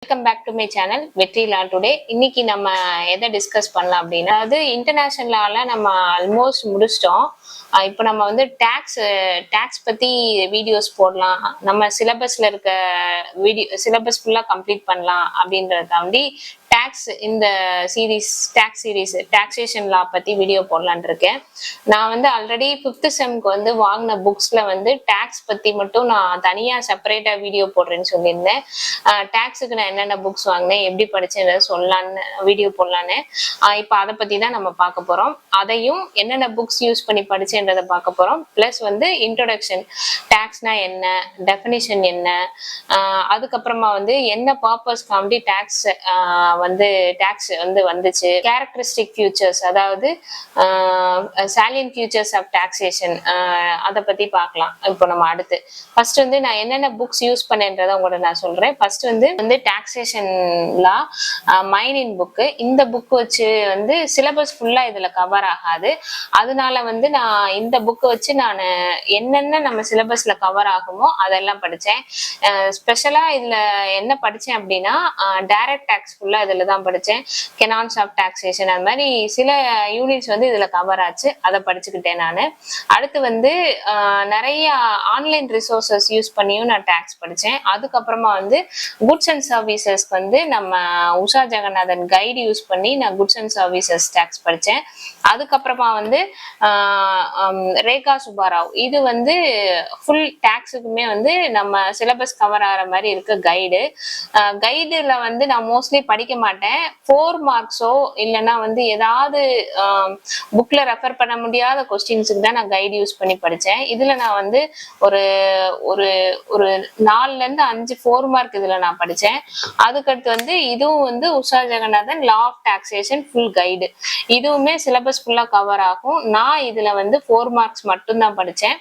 Welcome back to my channel Vetri law today. இன்னைக்கு நம்ம எதை டிஸ்கஸ் பண்ணலாம் அப்படின்னா, அதாவது இன்டர்நேஷனல் லால நம்ம ஆல்மோஸ்ட் முடிச்சிட்டோம். இப்போ நம்ம வந்து டேக்ஸ் பத்தி வீடியோஸ் போடலாம், நம்ம சிலபஸ்ல இருக்க சிலபஸ் ஃபுல்லா கம்ப்ளீட் பண்ணலாம் அப்படின்றதாண்டி இந்த டாக்ஸ் சீரீஸ் டாக்ஸேஷன் லா பத்தி வீடியோ போடலான் இருக்கேன். நான் வந்து ஆல்ரெடி 5th செம்க்கு வந்து வாங்கின புக்ஸ்ல வந்து டாக்ஸ் பத்தி மட்டும் நான் தனியா செப்பரேட்டா வீடியோ போடுறேன்னு சொல்லியிருந்தேன். டாக்ஸுக்கு நான் என்னென்ன புக்ஸ் வாங்கினேன், எப்படி படிச்சேன் சொல்லலான்னு வீடியோ போடலான்னு. இப்போ அதை பத்தி தான் நம்ம பார்க்க போறோம். அதையும் என்னென்ன புக்ஸ் யூஸ் பண்ணி படிச்சேன்றதை பார்க்க போறோம். பிளஸ் வந்து இன்ட்ரோடக்ஷன், டாக்ஸ்னா என்ன, டெஃபினிஷன் என்ன, அதுக்கப்புறமா வந்து என்ன பர்பஸ் காண்டி டாக்ஸ் வந்துச்சு, கேரக்டரிஸ்டிக் ஃபியூச்சர்ஸ், அதாவது சாலியன்ட் ஃபியூச்சர்ஸ் ஆஃப் டாக்ஸேஷன், அதை பத்தி பார்க்கலாம். இப்போ நம்ம அடுத்து ஃபர்ஸ்ட் வந்து நான் என்னென்ன புக்ஸ் யூஸ் பண்ணேன்றதை உங்களோட நான் சொல்றேன். ஃபர்ஸ்ட் வந்து டாக்ஸேஷன் லா மைனின் புக்கு. இந்த புக் வச்சு வந்து சிலபஸ் ஃபுல்லா இதுல கவர் ஆகாது. அதனால வந்து நான் இந்த புக்கை வச்சு நான் என்னென்ன நம்ம சிலபஸ்ல கவர் ஆகுமோ அதெல்லாம் படிச்சேன். ஸ்பெஷலா இதுல என்ன படிச்சேன் அப்படின்னா, டைரக்ட் டாக்ஸ் ஃபுல்லா இதுல தான் படிச்சேன். கெனான்ஸ் ஆஃப் டாக்ஸேஷன், அது மாதிரி சில யூனிட்ஸ் வந்து இதுல கவர் ஆச்சு, அதை படிச்சுக்கிட்டேன் நான். அடுத்து வந்து நிறைய ஆன்லைன் ரிசோர்சஸ் யூஸ் பண்ணியும் நான் டாக்ஸ் படிச்சேன். அதுக்கப்புறமா வந்து குட்ஸ் அண்ட் சர்வீசஸ்க்கு வந்து நம்ம உஷா ஜெகநாதன் கைடு யூஸ் பண்ணி நான் குட்ஸ் அண்ட் சர்வீசஸ் டாக்ஸ் படிச்சேன். அதுக்கப்புறமா வந்து ரேகா சுப்பாராவ், இது வந்து ஃபுல் டாக்ஸுக்குமே வந்து நம்ம சிலபஸ் கவர் ஆகிற மாதிரி இருக்க கைடுல வந்து நான் மோஸ்ட்லி படிக்க மாட்டேன். 4 மார்க்ஸோ இல்லைன்னா வந்து ஏதாவது புக்ல ரெஃபர் பண்ண முடியாத கொஸ்டின்ஸுக்கு தான் நான் கைடு யூஸ் பண்ணி படிச்சேன். இதுல நான் வந்து ஒரு ஒரு ஒரு 4ல இருந்து 5 4 மார்க் இதுல நான் படிச்சேன். அதுக்கடுத்து வந்து இதுவும் வந்து Usha Jaganathan law of taxation full guide, இதுவுமே சிலபஸ் ஃபுல்லா கவர் ஆகும். நான் இதுல வந்து 4 மார்க்ஸ் மட்டும் தான் படிச்சேன்.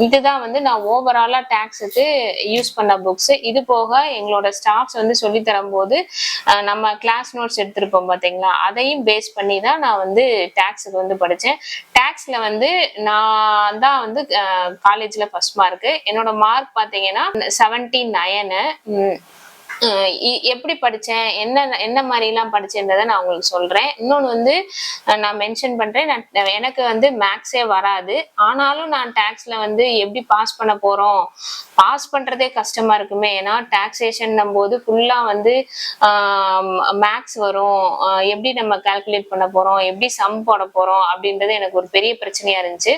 இதுதான் வந்து நான் ஓவராலா டாக்ஸுக்கு யூஸ் பண்ண புக்ஸ். இது போக எங்களோட ஸ்டாஃப்ஸ் வந்து சொல்லி தரும் போது நம்ம கிளாஸ் நோட்ஸ் எடுத்திருப்போம் பாத்தீங்களா, அதையும் பேஸ் பண்ணி தான் நான் வந்து டாக்ஸுக்கு வந்து படிச்சேன். டாக்ஸ்ல வந்து நான் தான் வந்து காலேஜ்ல ஃபர்ஸ்ட் மார்க். என்னோட மார்க் பாத்தீங்கன்னா 79. எப்படி படிச்சேன், என்ன மாதிரி எல்லாம் படிச்சேன்றதை நான் உங்களுக்கு சொல்றேன். இன்னொன்னு வந்து நான் மென்ஷன் பண்றேன், எனக்கு வந்து மேக்ஸே வராது. ஆனாலும் நான் டாக்ஸ்ல வந்து எப்படி பாஸ் பண்ண போறோம், பாஸ் பண்றதே கஷ்டமா இருக்குமே. ஏன்னா டாக்ஸேஷன் போது ஃபுல்லா வந்து மேக்ஸ் வரும், எப்படி நம்ம கால்குலேட் பண்ண போறோம், எப்படி சம் போட போறோம் அப்படின்றது எனக்கு ஒரு பெரிய பிரச்சனையா இருந்துச்சு.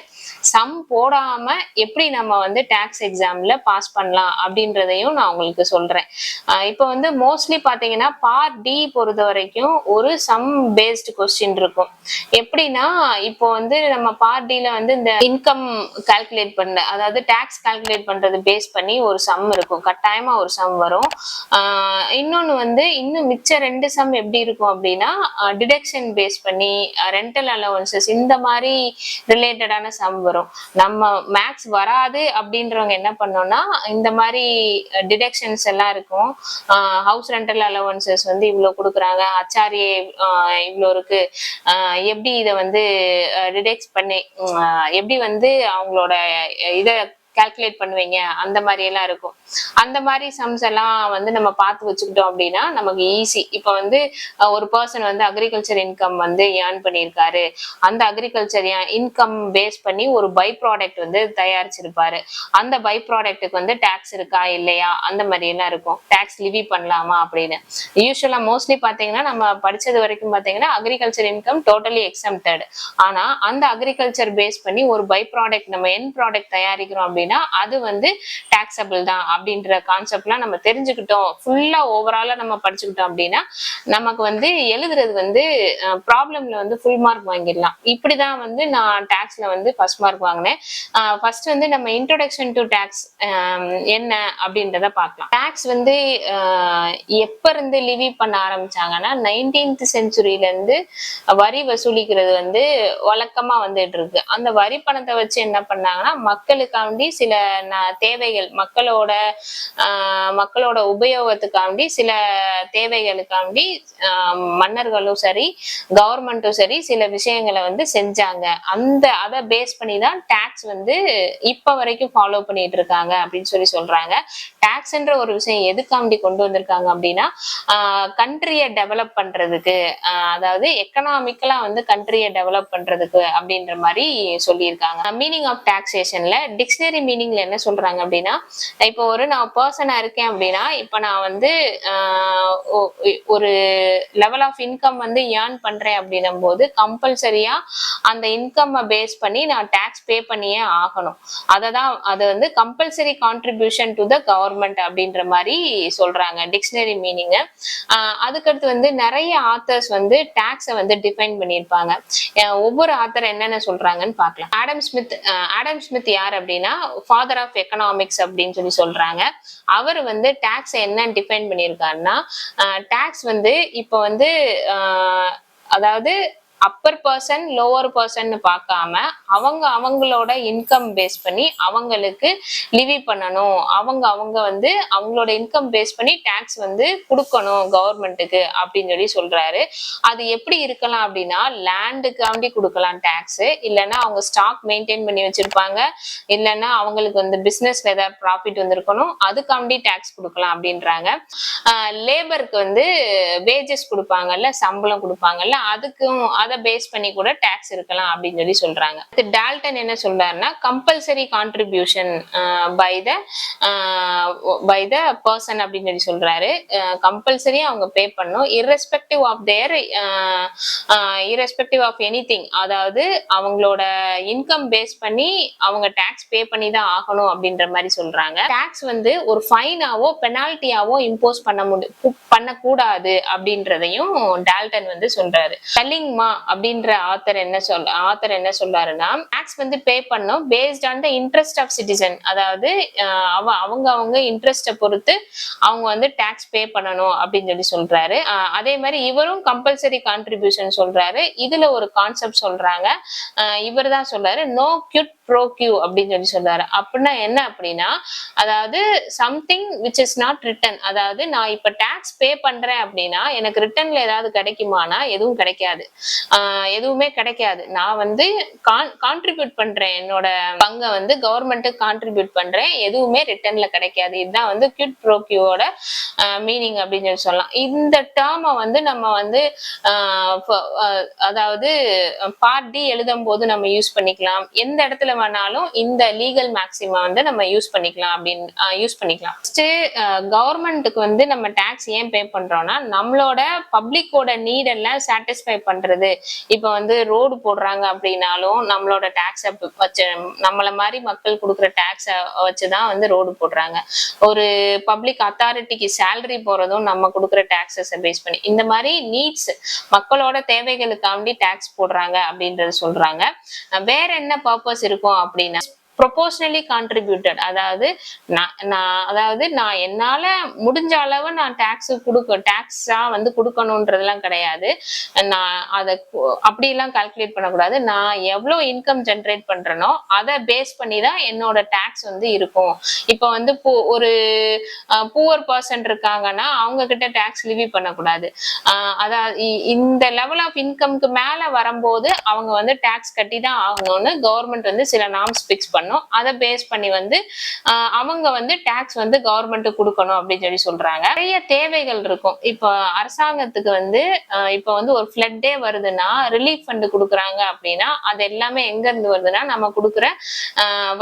சம் போடாம எப்படி நம்ம வந்து டாக்ஸ் எக்ஸாம்ல பாஸ் பண்ணலாம் அப்படின்றதையும் நான் உங்களுக்கு சொல்றேன். இப்போ வந்து மோஸ்ட்லி பாத்தீங்கன்னா பார்ட் டி பொறுத்த வரைக்கும் ஒரு சம் பேஸ்டு கொஸ்டின் இருக்கும். எப்படின்னா, இப்போ வந்து நம்ம பார்ட் டில வந்து இந்த இன்கம் கால்குலேட் பண்ண, அதாவது டாக்ஸ் கால்குலேட் பண்றது பேஸ் பண்ணி ஒரு சம் இருக்கும், கட்டாயமா ஒரு சம் வரும். இன்னொன்னு வந்து இன்னும் மிச்ச 2 சம் எப்படி இருக்கும் அப்படின்னா, டிடக்ஷன் பேஸ் பண்ணி ரெண்டல் அலவன்சஸ் இந்த மாதிரி ரிலேட்டடான சம் வரும். நம்ம மேக்ஸ் வராது அப்படின்றவங்க என்ன பண்ணோம்னா, இந்த மாதிரி டிடக்ஷன்ஸ் எல்லாம் இருக்கும். ஹவுஸ் ரெண்டல் அலவன்சஸ் வந்து இவ்வளவு கொடுக்குறாங்க, ஹச்ஆர்ஏ இவ்வளவு இருக்கு, எப்படி இதை வந்து டிடெக்ட் பண்ணி எப்படி வந்து அவங்களோட இதை கால்குலேட் பண்ணுவீங்க, அந்த மாதிரி எல்லாம் இருக்கும். அந்த மாதிரி சம்ஸ் எல்லாம் வந்து நம்ம பார்த்து வச்சுக்கிட்டோம் அப்படின்னா நமக்கு ஈஸி. இப்போ வந்து ஒரு பர்சன் வந்து அக்ரிகல்ச்சர் இன்கம் வந்து ஏர்ன் பண்ணியிருக்காரு, அந்த அக்ரிகல்ச்சர் இன்கம் பேஸ் பண்ணி ஒரு பை ப்ராடக்ட் வந்து தயாரிச்சிருப்பாரு. அந்த பை ப்ராடக்ட்டுக்கு வந்து டாக்ஸ் இருக்கா இல்லையா, அந்த மாதிரி எல்லாம் இருக்கும். டாக்ஸ் லிவி பண்ணலாமா அப்படின்னு. யூஸ்வலா மோஸ்ட்லி பாத்தீங்கன்னா நம்ம படிச்சது வரைக்கும் பாத்தீங்கன்னா அக்ரிகல்ச்சர் இன்கம் டோட்டலி எக்ஸம்ப்டட். ஆனா அந்த அக்ரிகல்ச்சர் பேஸ் பண்ணி ஒரு பை ப்ராடக்ட் நம்ம என் ப்ராடக்ட் தயாரிக்கிறோம் அப்படின்னா அது வந்து டாக்ஸபிள் தான் அப்படின்ற கான்செப்ட்லாம் நம்ம தெரிஞ்சுக்கிட்டோம், ஃபுல்லா ஓவராலா நம்ம படிச்சுக்கிட்டோம் அப்படின்னா நமக்கு வந்து எழுதுறது வந்து ப்ராப்ளம்ல வந்து ஃபுல் மார்க் வாங்கிடலாம். இப்படிதான் வந்து நான் டாக்ஸ்ல வந்து ஃபர்ஸ்ட் மார்க் வாங்கினேன். ஃபர்ஸ்ட் வந்து நம்ம இன்ட்ரோடக்ஷன் டு டாக்ஸ் என்ன அப்படின்றத பார்க்கலாம். டாக்ஸ் வந்து எப்ப இருந்து லிவி பண்ண ஆரம்பிச்சாங்கன்னா 19th செஞ்சுரியில இருந்து வரி வசூலிக்கிறது வந்து வழக்கமா வந்துட்டு இருக்கு. அந்த வரி பணத்தை வச்சு என்ன பண்ணாங்கன்னா, மக்களுக்காண்டி சில தேவைகள் மக்களோட உபயோகத்துக்காண்டி சில தேவைகளுக்காண்டி மன்னர்களும் சரி கவர்மெண்ட்டும் சரி சில விஷயங்களை வந்து செஞ்சாங்க. அதை பேஸ் பண்ணி தான் டாக்ஸ் வந்து இப்ப வரைக்கும் ஃபாலோ பண்ணிட்டு இருக்காங்க அப்படின்னு சொல்றாங்க. டாக்ஸ்ன்ற ஒரு விஷயம் எதுக்காண்டி கொண்டு வந்திருக்காங்க அப்படின்னா கண்ட்ரியை டெவலப் பண்றதுக்கு, அதாவது எக்கனாமிக்கலா வந்து கண்ட்ரியை டெவலப் பண்றதுக்கு அப்படின்ற மாதிரி சொல்லியிருக்காங்க. மீனிங் ஆஃப் டாக்ஸேஷன்ல டிக்ஷனரி மீனிங்ல என்ன சொல்றாங்க அப்படின்னா, இப்போ நான் பர்சனா இருக்கேன் அப்படின்னா, இப்ப நான் வந்து ஒரு லெவல் ஆஃப் இன்கம் வந்து ஏர்ன் பண்றேன் அப்படின்னும் போது கம்பல்சரியா அந்த இன்கம் பேஸ் பண்ணி நான் டாக்ஸ் பே பண்ணியே ஆகணும். அது வந்து compulsory contribution to the government அப்படின்ற மாதிரி சொல்றாங்க டிக்ஷனரி மீனிங். அதுக்கடுத்து வந்து நிறைய ஆத்தர்ஸ் வந்து டாக்ஸை வந்து டிஃபைன் பண்ணியிருப்பாங்க. ஒவ்வொரு ஆத்தர் என்னென்ன சொல்றாங்கன்னு பார்க்கலாம். ஆடம் ஸ்மித் யார் அப்படின்னா ஃபாதர் ஆஃப் எக்கனாமிக்ஸ் அப்படின்னு சொல்றாங்க. அவர் வந்து டாக்ஸ் என்ன டிஃபைன் பண்ணியிருக்காருன்னா, டாக்ஸ் வந்து இப்போ வந்து அதாவது அப்பர் பர்சன் லோவர் பர்சன் பார்க்காம அவங்களோட இன்கம் பேஸ் பண்ணி அவங்களுக்கு லிவி பண்ணணும். அவங்க வந்து அவங்களோட இன்கம் பேஸ் பண்ணி டாக்ஸ் வந்து கொடுக்கணும் கவர்மெண்ட்டுக்கு அப்படின்னு சொல்றாரு. அது எப்படி இருக்கலாம் அப்படின்னா, லேண்டுக்காண்டி கொடுக்கலாம் டாக்ஸ், இல்லைன்னா அவங்க ஸ்டாக் மெயின்டைன் பண்ணி வச்சிருப்பாங்க, இல்லைன்னா அவங்களுக்கு வந்து பிசினஸ்ல ஏதாவது ப்ராஃபிட் வந்திருக்கணும், அதுக்காண்டி டாக்ஸ் கொடுக்கலாம் அப்படின்றாங்க. லேபருக்கு வந்து வேஜஸ் கொடுப்பாங்கல்ல, சம்பளம் கொடுப்பாங்கல்ல, அதுக்கும் அதை பேஸ் பண்ணி கூட டாக்ஸ் இருக்கலாம் அப்படின்னு சொல்றாங்க. டால்டன் என்ன சொல்றாருன்னா, compulsory contribution by the person அப்படின்னு சொல்றாரு. கம்பல்சரி அவங்க பே பண்ணும், irrespective ஆஃப் எனிதிங். அதாவது அவங்களோட இன்கம் பேஸ் பண்ணி அவங்க டாக்ஸ் பே பண்ணி தான் ஆகணும் அப்படின்ற மாதிரி சொல்றாங்க. டாக்ஸ் வந்து ஒரு ஃபைனாவோ பெனால்ட்டியாவோ இம்போஸ் பண்ணக்கூடாது அப்படின்றதையும் டால்டன் வந்து சொல்றாரு. கல்லிங்மா அப்படின்ற ஆத்தர் என்ன சொல்றாருன்னா, டாக்ஸ் வந்து பே பண்ணும் based on the interest of citizen. அதாவது அவங்க இன்ட்ரெஸ்ட பொறுத்து அவங்க வந்து டாக்ஸ் பே பண்ணணும் அப்படின்னு சொல்றாரு. அதே மாதிரி இவரும் கம்பல்சரி கான்ட்ரிபியூஷன் சொல்றாரு. இதுல ஒரு கான்செப்ட் சொல்றாங்க, இவர் தான் சொல்றாரு நோ கியூட் ப்ரோ கியூ அப்படின்னு சொல்றாரு. அப்படின்னா என்ன அப்படின்னா, அதாவது something which is not return. அதாவது நான் இப்ப டாக்ஸ் பே பண்றேன் அப்படின்னா எனக்கு ரிட்டன்ல ஏதாவது கிடைக்குமானா எதுவும் கிடைக்காது, எதுவுமே கிடைக்காது. நான் வந்து கான்ட்ரிபியூட் பண்றேன், என்னோட பங்கை வந்து கவர்மெண்ட்டுக்கு கான்ட்ரிபியூட் பண்றேன், எதுவுமே ரிட்டன்ல கிடைக்காது. இதுதான் வந்து கியூட் ப்ரோ கியூவோட மீனிங் அப்படின்னு சொல்லலாம். இந்த டேர்மை வந்து நம்ம வந்து அதாவது பார்ட் டி எழுதும் போது நம்ம யூஸ் பண்ணிக்கலாம். எந்த இடத்துல வேணாலும் இந்த லீகல் மேக்ஸிமா வந்து நம்ம யூஸ் பண்ணிக்கலாம். கவர்மெண்ட்டுக்கு வந்து நம்ம டாக்ஸ் ஏன் பே பண்றோம்னா, நம்மளோட பப்ளிக்கோட நீட் எல்லாம் சாட்டிஸ்ஃபை பண்றது. இப்ப வந்து ரோடு போடுறாங்க அப்படின்னாலும் நம்மளோட டாக்ஸ் வச்சு, நம்மள மாதிரி மக்கள் கொடுக்குற டாக்ஸ வச்சுதான் வந்து ரோடு போடுறாங்க. ஒரு பப்ளிக் அத்தாரிட்டிக்கு சேலரி போறதும் நம்ம கொடுக்குற டாக்ஸஸ் பேஸ் பண்ணி. இந்த மாதிரி நீட்ஸ், மக்களோட தேவைகளுக்காண்டி டாக்ஸ் போடுறாங்க அப்படின்றது சொல்றாங்க. வேற என்ன பர்பஸ் இருக்கும் அப்படின்னா, ப்ரொபோஷனலி கான்ட்ரிபியூட்டட். அதாவது நான் என்னால முடிஞ்ச அளவு நான் டாக்ஸா வந்து கொடுக்கணும்ன்றதெல்லாம் கிடையாது. நான் அதை அப்படியெல்லாம் கால்குலேட் பண்ணக்கூடாது. நான் எவ்வளவு இன்கம் ஜென்ரேட் பண்றேனோ அதை பேஸ் பண்ணி தான் என்னோட டாக்ஸ் வந்து இருக்கும். இப்போ வந்து ஒரு புவர் பர்சன் இருக்காங்கன்னா அவங்க கிட்ட டாக்ஸ் லிவி பண்ணக்கூடாது. அதாவது இந்த லெவல் ஆஃப் இன்கம்க்கு மேல வரும்போது அவங்க வந்து டாக்ஸ் கட்டி தான் ஆகணும்னு கவர்மெண்ட் வந்து சில நார்ம்ஸ் பிக்ஸ் பண்ணும். அதை பேஸ் பண்ணி வந்து அவங்க வந்து டாக்ஸ் வந்து கவர்மெண்ட் கொடுக்கணும் அப்படின்னு சொல்றாங்க. நிறைய தேவைகள் இருக்கும். இப்போ அரசாங்கத்துக்கு வந்து இப்போ வந்து ஒரு ஃப்ளட்டே வருதுன்னா ரிலீஃப் ஃபண்ட் கொடுக்குறாங்க அப்படின்னா அது எல்லாமே எங்க இருந்து வருதுன்னா நம்ம கொடுக்குற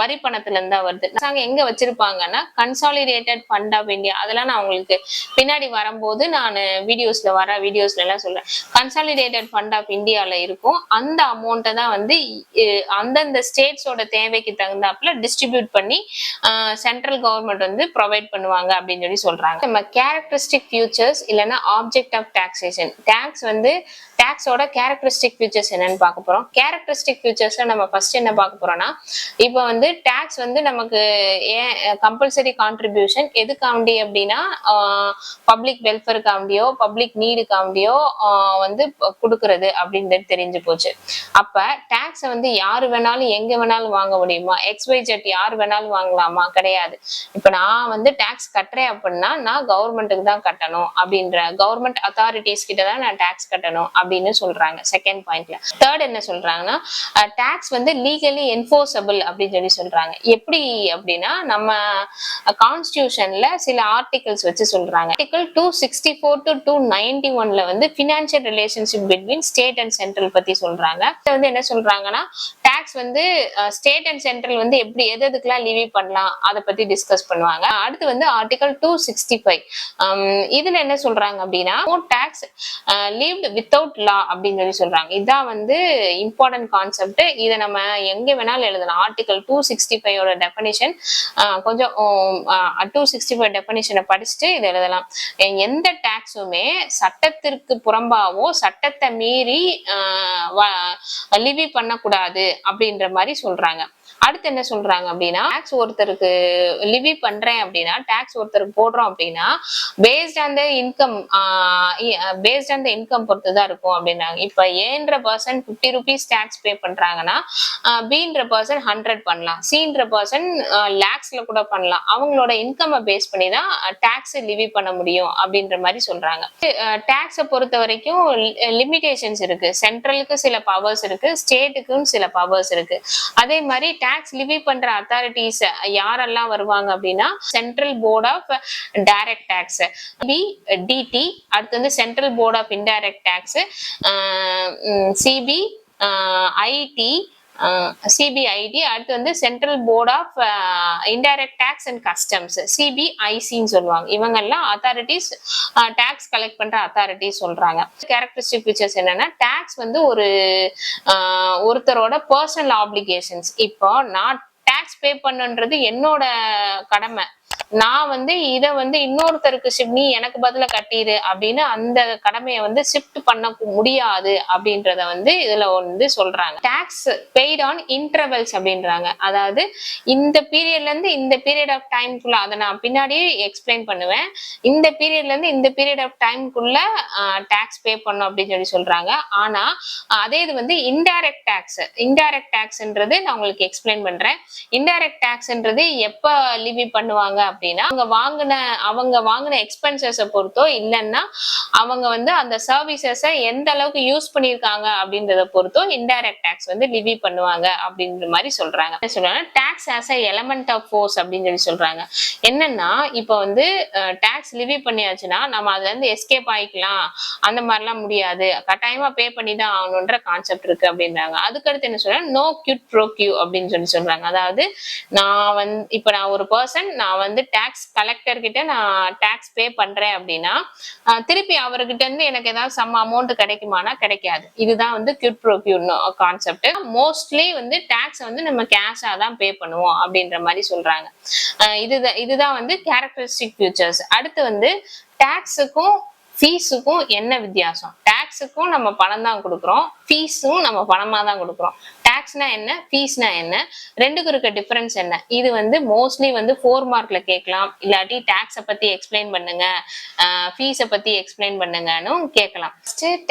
வரி பணத்துல இருந்தா வருது. அரசாங்கம் எங்க வச்சிருப்பாங்கன்னா கன்சாலிடேட்டட் ஃபண்ட் ஆஃப் இந்தியா. அதெல்லாம் நான் உங்களுக்கு பின்னாடி வரும்போது நான் வீடியோஸ்ல எல்லாம் சொல்றேன். கன்சாலிடேட்டட் ஃபண்ட் ஆஃப் இந்தியால இருக்கும். அந்த அமௌண்ட்டை தான் வந்து அந்தந்த ஸ்டேட்ஸோட தேவைக்கு தகுந்தாப்புல டிஸ்ட்ரிபியூட் பண்ணி சென்ட்ரல் கவர்மெண்ட் வந்து ப்ரொவைட் பண்ணுவாங்க அப்படின்னு சொல்றாங்க. நம்ம கேரக்டரிஸ்டிக் ஃபியூச்சர்ஸ் இல்லைன்னா ஆப்ஜெக்ட் ஆஃப் டாக்ஸேஷன். டாக்ஸ் வந்து டாக்ஸோட கேரக்டரிஸ்டிக் ஃபியூச்சர்ஸ் என்னன்னு பார்க்க போறோம். கேரக்டரிஸ்டிக் ஃபியூச்சர்ஸ்ல நம்ம ஃபர்ஸ்ட் என்ன பார்க்க போறோம்னா, இப்போ வந்து டாக்ஸ் வந்து நமக்கு ஏன் கம்பல்சரி கான்ட்ரிபியூஷன் எதுக்காண்டி அப்படின்னா பப்ளிக் வெல்ஃபேருக்காண்டியோ பப்ளிக் நீடுக்காண்டியோ வந்து கொடுக்கறது அப்படின்றது தெரிஞ்சு போச்சு. அப்ப டாக்ஸை வந்து யாரு வேணாலும் எங்க வேணாலும் வாங்க முடியுமா? XYZ யார் வேணாலும் வாங்கலாமா? கிடையாது. இப்ப நான் வந்து டாக்ஸ் கட்டுறேன் அப்படின்னா நான் கவர்மெண்ட்டுக்கு தான் கட்டணும் அப்படின்ற கவர்மெண்ட் அத்தாரிட்டிஸ் கிட்ட தான் நான் டாக்ஸ் கட்டணும் அப்படின்னு சொல்றாங்க செகண்ட் பாயிண்ட்ல. தேர்ட் என்ன சொல்றாங்கன்னா டாக்ஸ் வந்து லீகலி என்ஃபோர்ஸபிள் அப்படின்னு சொல்றாங்க. எப்படி அப்படின்னா நம்ம கான்ஸ்டிடியூஷன்ல சில ஆர்டிகல்ஸ் வச்சு சொல்றாங்க. ஆர்டிகல் 264 to 291ல வந்து financial relationship between state and central பத்தி சொல்றாங்க. வந்து என்ன சொல்றாங்கன்னா டாக்ஸ் வந்து ஸ்டேட் அண்ட் சென்ட்ரல் வந்து எப்படி எதுக்கெல்லாம் லிவி பண்ணலாம் அதை பத்தி டிஸ்கஸ் பண்ணுவாங்க. அடுத்து வந்து ஆர்டிகல் 265 இதுல என்ன சொல்றாங்க அப்படின்னா டாக்ஸ் லீவ்ட் வித்தவுட் லா அப்படின்னு சொல்றாங்க. இதான் வந்து இம்பார்ட்டன்ட் கான்செப்ட். இதை நம்ம எங்க வேணாலும் எழுதலாம். ஆர்டிகல் 265 டெஃபினிஷன் கொஞ்சம் 265 டெஃபினிஷனை படிச்சுட்டு இதை எழுதலாம். எந்த டாக்ஸுமே சட்டத்திற்கு புறம்பாவோ சட்டத்தை மீறி லிவி பண்ணக்கூடாது அப்படின்ற மாதிரி சொல்றாங்க. அடுத்து என்ன சொல்றாங்க அப்படின்னா டாக்ஸ் ஒருத்தருக்கு லிவி பண்றேன் அப்படின்னா டாக்ஸ் ஒருத்தருக்கு போடுறோம் அப்படின்னா பேஸ்ட் ஆன் த இன்கம் பொறுத்துதான் இருக்கும் அப்படின்றாங்க. இப்ப ஏன்ற பர்சன் 50 rupees டாக்ஸ் பே பண்றாங்கன்னா பீன்ற பர்சன் 100 பண்ணலாம், சீன்ற பர்சன் லேக்ஸ்ல கூட பண்ணலாம். அவங்களோட இன்கம் பேஸ் பண்ணி தான் டாக்ஸ் லிவி பண்ண முடியும் அப்படின்ற மாதிரி சொல்றாங்க. டாக்ஸை பொறுத்த வரைக்கும் லிமிடேஷன்ஸ் இருக்கு. சென்ட்ரலுக்கு சில பவர்ஸ் இருக்கு, ஸ்டேட்டுக்கும் சில பவர்ஸ் இருக்கு. அதே மாதிரி டாக்ஸ் லிவி பண்ற அத்தாரிட்டிஸ் யாரெல்லாம் வருவாங்க அப்படின்னா central board of direct tax DT, அடுத்து வந்து central board of indirect tax CBIT, அடுத்து வந்து central board of indirect tax and customs CBICன்னு சொல்லுவாங்க. இவங்க எல்லாம் அத்தாரிட்டிஸ் டாக்ஸ் கலெக்ட் பண்ற அத்தாரிட்டிஸ் சொல்றாங்க. கேரக்டரிஸ்டிக் ஃபீச்சர்ஸ் என்னன்னா டாக்ஸ் வந்து ஒருத்தரோட பர்சனல் ஆப்ளிகேஷன்ஸ். இப்போ நான் டாக்ஸ் பே பண்ணுன்றது என்னோட கடமை. நான் வந்து இதை வந்து இன்னொருத்தருக்கு நீ எனக்கு பதில கட்டிடு அப்படின்னு அந்த கடமையை வந்து ஷிஃப்ட் பண்ண முடியாது அப்படின்றத வந்து இதுல வந்து சொல்றாங்க. டாக்ஸ் பெய்ட் ஆன் இன்டர்வல்ஸ் அப்படின்றாங்க. அதாவது இந்த பீரியட்ல இருந்து இந்த பீரியட் ஆஃப் டைம்குள்ள, அதை நான் பின்னாடி எக்ஸ்பிளைன் பண்ணுவேன், இந்த பீரியட்ல இருந்து இந்த பீரியட் ஆஃப் டைம்குள்ள டாக்ஸ் பே பண்ணும் அப்படின்னு சொல்றாங்க. ஆனா அதே இது வந்து இன்டைரக்ட் டாக்ஸ்ன்றது நான் உங்களுக்கு எக்ஸ்பிளைன் பண்றேன். இன்டைரக்ட் டாக்ஸ்ன்றது எப்ப லிவி பண்ணுவாங்க அப்படின்னா அவங்க வாங்கின எக்ஸ்பென்சஸை பொறுத்தோ இல்லைன்னா அவங்க வந்து அந்த சர்வீசஸை எந்த அளவுக்கு யூஸ் பண்ணியிருக்காங்க அப்படின்றத பொறுத்தோ இன்டைரக்ட் டாக்ஸ் வந்து லிவி பண்ணுவாங்க அப்படின்ற மாதிரி சொல்றாங்க. Tax as a element of force அப்படின்னு சொல்றாங்க. என்னன்னா இப்போ வந்து டாக்ஸ் லிவி பண்ணியாச்சுன்னா நம்ம அதுல இருந்து எஸ்கேப் ஆயிக்கலாம், அந்த மாதிரிலாம் முடியாது, கட்டாயமா பே பண்ணி தான் ஆகணுன்ற கான்செப்ட் இருக்கு அப்படின்றாங்க. அதுக்கடுத்து என்ன சொல்றாங்க, நோ கியூட் ப்ரோ கியூ அப்படின்னு சொல்றாங்க. அதாவது நான் ஒரு பர்சன், நான் வந்து டாக்ஸ் கலெக்டர் கிட்ட நான் டாக்ஸ் பே பண்றேன் அப்படின்னா திருப்பி அவர்கிட்ட இருந்து எனக்கு ஏதாவது சம் அமௌண்ட் கிடைக்குமானா கிடைக்காது. இதுதான் வந்து quid pro quo concept. Mostly வந்து டாக்ஸ் வந்து நம்ம கேஷா தான் பே பண்ணுவோம் அப்படின்ற மாதிரி சொல்றாங்க. இதுதான் வந்து கேரக்டரிஸ்டிக் ஃபியூச்சர்ஸ். அடுத்து வந்து டாக்ஸுக்கும் ஃபீஸுக்கும் என்ன வித்தியாசம்? டாக்ஸுக்கும் நம்ம பணம் தான் கொடுக்குறோம், ஃபீஸும் நம்ம பணமா தான் கொடுக்குறோம். டாக்ஸ்னா என்ன, ஃபீஸ்னா என்ன, ரெண்டுக்கு இருக்க டிஃபரன்ஸ் என்ன? இது வந்து மோஸ்ட்லி வந்து 4 மார்க்ல கேட்கலாம். இல்லாட்டி டாக்ஸை பத்தி எக்ஸ்பிளைன் பண்ணுங்க, ஃபீஸை பத்தி எக்ஸ்பிளைன் பண்ணுங்கன்னு கேட்கலாம்.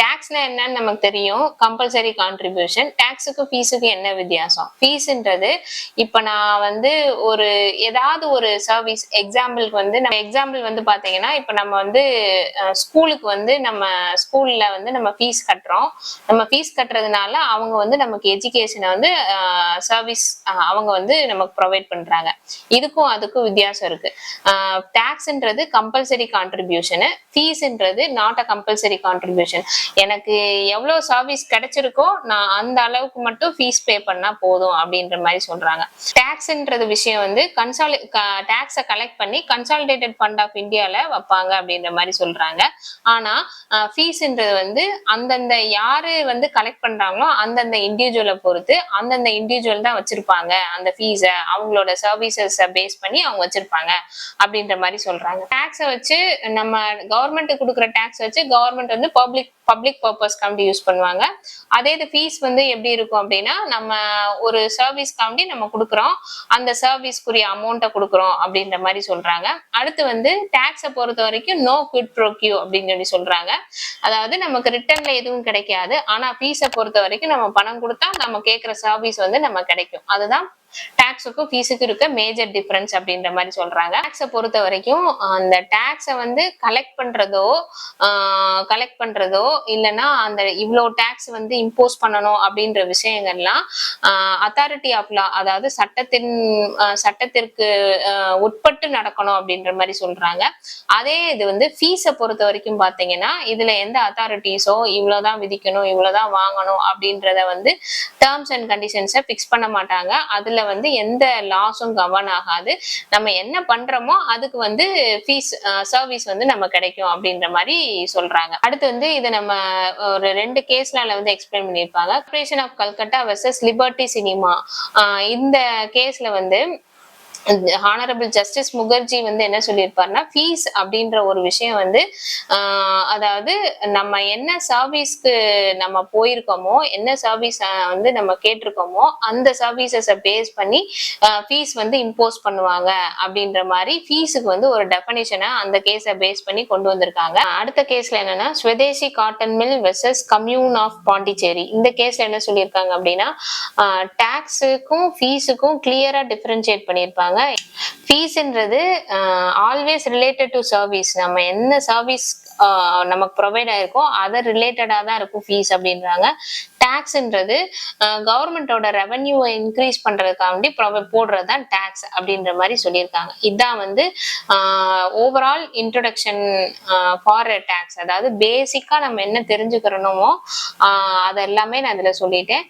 டாக்ஸ்னா என்னன்னு நமக்கு தெரியும், கம்பல்சரி கான்ட்ரிபியூஷன். டாக்ஸுக்கும் ஃபீஸுக்கும் என்ன வித்தியாசம்? ஃபீஸ்ன்றது இப்ப நான் வந்து ஏதாவது ஒரு சர்வீஸ், எக்ஸாம்பிளுக்கு வந்து எக்ஸாம்பிள் வந்து பாத்தீங்கன்னா இப்ப நம்ம வந்து ஸ்கூலுக்கு வந்து நம்ம ஸ்கூல்ல வந்து நம்ம ஃபீஸ் கட்டுறோம். நம்ம ஃபீஸ் கட்டுறதுனால அவங்க வந்து நமக்கு எஜுகேஷனை வந்து சர்வீஸ் அவங்க வந்து நமக்கு ப்ரொவைட் பண்றாங்க. இதுக்கும் அதுக்கும் வித்தியாசம் இருக்கு. டாக்ஸ்ன்றது கம்பல்சரி கான்ட்ரிபியூஷன், ஃபீஸ்ன்றது நாட் அ கம்பல்சரி கான்ட்ரிபியூஷன். எனக்கு எவ்வளவு சர்வீஸ் கிடைச்சிருக்கோ நான் அந்த அளவுக்கு மட்டும் ஃபீஸ் பே பண்ணா போதும் அப்படின்ற மாதிரி சொல்றாங்க. டாக்ஸ்ன்றது விஷயம் வந்து டாக்ஸை கலெக்ட் பண்ணி கன்சாலிடேட்டட் ஃபண்ட் ஆஃப் இந்தியால வைப்பாங்க அப்படின்ற மாதிரி சொல்றாங்க. ஆனா ஃபீஸ்ன்றது வந்து அந்தந்த யாரு வந்து கலெக்ட் பண்றாங்களோ அந்தந்த இண்டிவிஜுவலை பொறுத்து அந்தந்த இண்டிவிஜுவல் தான் வச்சிருப்பாங்க அந்த ஃபீஸை, அவங்களோட சர்வீசஸ் பேஸ் பண்ணி அவங்க வச்சிருப்பாங்க அப்படின்ற மாதிரி சொல்றாங்க. டாக்ஸை வச்சு நம்ம கவர்மெண்ட் கொடுக்குற டாக்ஸ் வச்சு கவர்மெண்ட் வந்து பப்ளிக் பர்பஸ்க்காண்டி யூஸ் பண்ணுவாங்க. அதே இது ஃபீஸ் வந்து எப்படி இருக்கும் அப்படின்னா நம்ம ஒரு சர்வீஸ்க்காண்டி நம்ம கொடுக்குறோம், அந்த சர்வீஸ்க்குரிய அமௌண்ட்டை கொடுக்குறோம் அப்படின்ற மாதிரி சொல்றாங்க. அடுத்து வந்து டாக்ஸை பொறுத்த வரைக்கும் நோ குவிட் ப்ரோ கியூ அப்படின்னு சொல்றாங்க. அதாவது நமக்கு ரிட்டர்ன்ல எதுவும் கிடைக்காது, ஆனா ஃபீஸை பொறுத்த வரைக்கும் நம்ம பணம் கொடுத்தா நம்ம கேட்கிற சர்வீஸ் வந்து நம்ம கிடைக்கும். அதுதான் டாக்ஸுக்கும் ஃபீஸுக்கும் இருக்க மேஜர் டிஃபரன்ஸ் அப்படின்ற மாதிரி சொல்றாங்க. டாக்ஸை பொறுத்த வரைக்கும் அந்த டாக்ஸை வந்து கலெக்ட் பண்றதோ இல்லைன்னா அந்த இவ்வளோ டாக்ஸ் வந்து இம்போஸ் பண்ணணும் அப்படின்ற விஷயங்கள்லாம் அத்தாரிட்டி ஆஃப் லா, அதாவது சட்டத்திற்கு உட்பட்டு நடக்கணும் அப்படின்ற மாதிரி சொல்றாங்க. அதே இது வந்து ஃபீஸை பொறுத்த வரைக்கும் பாத்தீங்கன்னா இதுல எந்த அத்தாரிட்டிஸோ இவ்வளவுதான் விதிக்கணும் இவ்வளவுதான் வாங்கணும் அப்படின்றத வந்து டேர்ம்ஸ் அண்ட் கண்டிஷன்ஸை பிக்ஸ் பண்ண மாட்டாங்க. அதுல வந்து எந்த லாஸும் கவர்ன் ஆகாது. நம்ம என்ன பண்றோமோ அதுக்கு வந்து ஃபீஸ் சர்வீஸ் வந்து நம்ம கிடைக்கும் அப்படின்ற மாதிரி சொல்றாங்க. அடுத்து வந்து இதை நம்ம ஒரு 2 கேஸ்ல வந்து எக்ஸ்பிளைன் பண்ணியிருப்பாங்க. Corporation of Calcutta versus liberty cinema. இந்த கேஸ்ல வந்து ஹானரபிள் ஜஸ்டிஸ் முகர்ஜி வந்து என்ன சொல்லியிருப்பாருன்னா, ஃபீஸ் அப்படின்ற ஒரு விஷயம் வந்து அதாவது நம்ம என்ன சர்வீஸ்க்கு நம்ம போயிருக்கோமோ, என்ன சர்வீஸ் வந்து நம்ம கேட்டிருக்கோமோ அந்த சர்வீசஸை பேஸ் பண்ணி ஃபீஸ் வந்து இம்போஸ் பண்ணுவாங்க அப்படின்ற மாதிரி ஃபீஸுக்கு வந்து ஒரு டெஃபனிஷனை அந்த கேஸை பேஸ் பண்ணி கொண்டு வந்திருக்காங்க. அடுத்த கேஸ்ல என்னன்னா Swadeshi cotton mill versus commune of Pondicherry. இந்த கேஸ்ல என்ன சொல்லியிருக்காங்க அப்படின்னா, டாக்ஸுக்கும் ஃபீஸுக்கும் கிளியரா டிஃபரன்ஷியேட் பண்ணியிருப்பாங்க. ஃபீஸ்ன்றது ஆல்வேஸ் ரிலேட்டட் டு சர்வீஸ். நம்ம என்ன சர்வீஸ் நமக்கு ப்ரொவைட் ஆயிருக்கோ அதை ரிலேட்டடா தான் இருக்கும் ஃபீஸ் அப்படின்றாங்க. டாக்ஸ்ன்றது கவர்மெண்டோட ரெவன்யூவை இன்க்ரீஸ் பண்றதுக்காண்டி போடுறது தான் டாக்ஸ் அப்படின்ற மாதிரி சொல்லியிருக்காங்க. இதுதான் வந்து ஓவரால் இன்ட்ரோடக்ஷன் ஃபார் டாக்ஸ். அதாவது பேசிக்கா நம்ம என்ன தெரிஞ்சுக்கிறோமோ அது எல்லாமே நான் இதுல சொல்லிட்டேன்.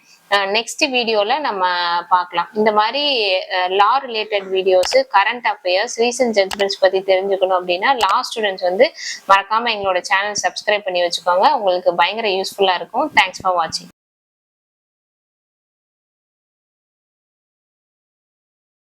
நெக்ஸ்ட் வீடியோல நம்ம பார்க்கலாம். இந்த மாதிரி law related videos, current affairs, recent judgements பத்தி தெரிஞ்சுக்கணும் அப்படின்னா லா ஸ்டூடெண்ட்ஸ் வந்து மறக்காம எங்களோட சேனல் சப்ஸ்கிரைப் பண்ணி வச்சுக்கோங்க. உங்களுக்கு பயங்கர யூஸ்ஃபுல்லா இருக்கும். தேங்க்ஸ் ஃபார் வாட்சிங்.